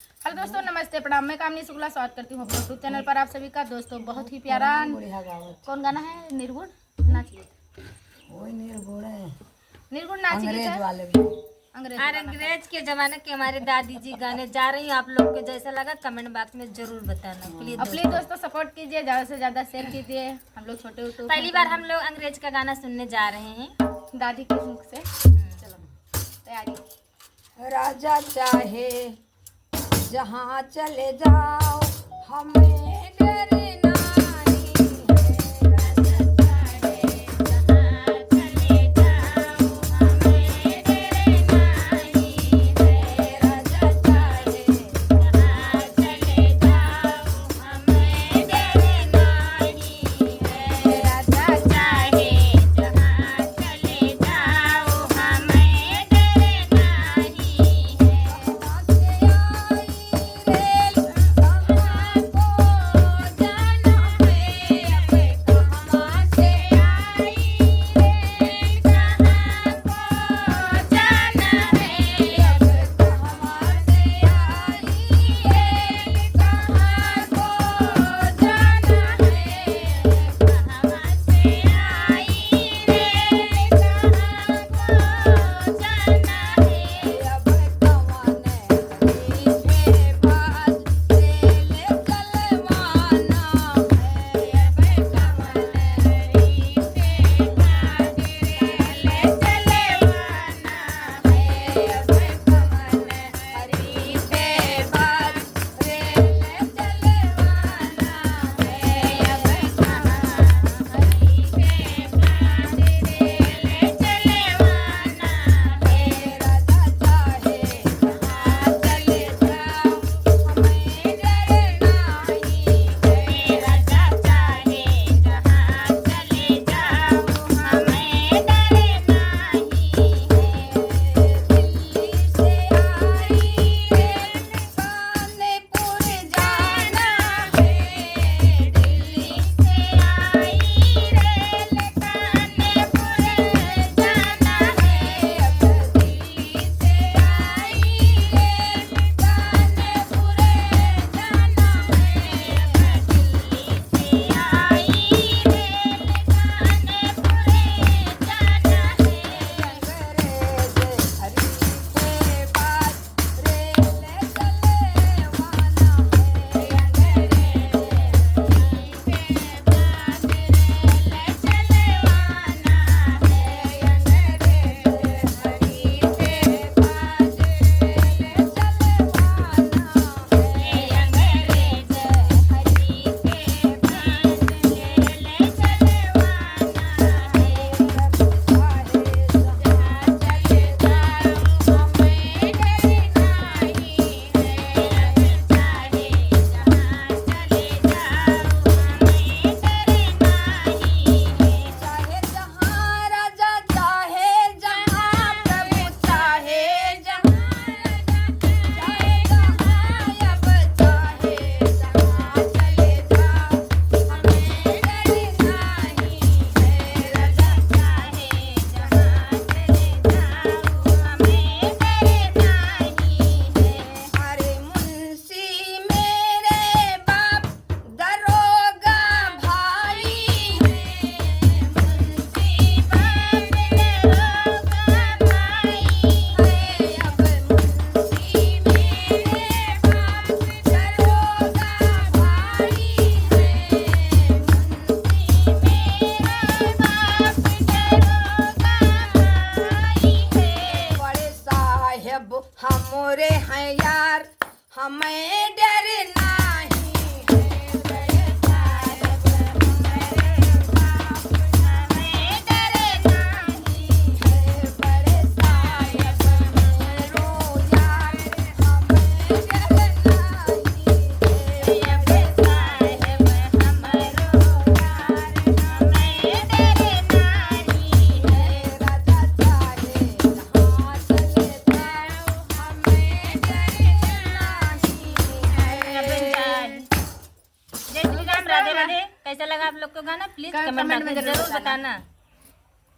Hello दोस्तों, नमस्ते, प्रणाम। मैं कामनी शुक्ला स्वागत करती हूँ अपने यूट्यूब चैनल पर आप सभी का। दोस्तों, बहुत ही प्यारा कौन गाना है? निर्गुण नाच गीत। निर्गुण नाच गीत है। अंग्रेज के जमाने के हमारे दादी जी गाने जा रही हूँ। आप लोग को जैसा लगा कमेंट बॉक्स में जरूर बताना प्लीज। प्लीज दोस्तों सपोर्ट कीजिए, ज्यादा से ज्यादा शेयर कीजिए। हम लोग छोटे यूट्यूब पहली बार हम लोग अंग्रेज का गाना सुनने जा रहे हैं दादी के मुख से। चलो तैयारी। राजा चाहे जहाँ चले जाओ हमें डरना नहीं है। राजा चाहे जहाँ चले जाओ हमें डरना नहीं है। राजा चाहे जहाँ चले जाओ हमें डरना नहीं है। राजा चाहे जहाँ चले जाओ हमें डरना नहीं हमरे हैं यार हमें डरना कैसा लगा आप लोग को गाना प्लीज कमेंट में जरूर बताना।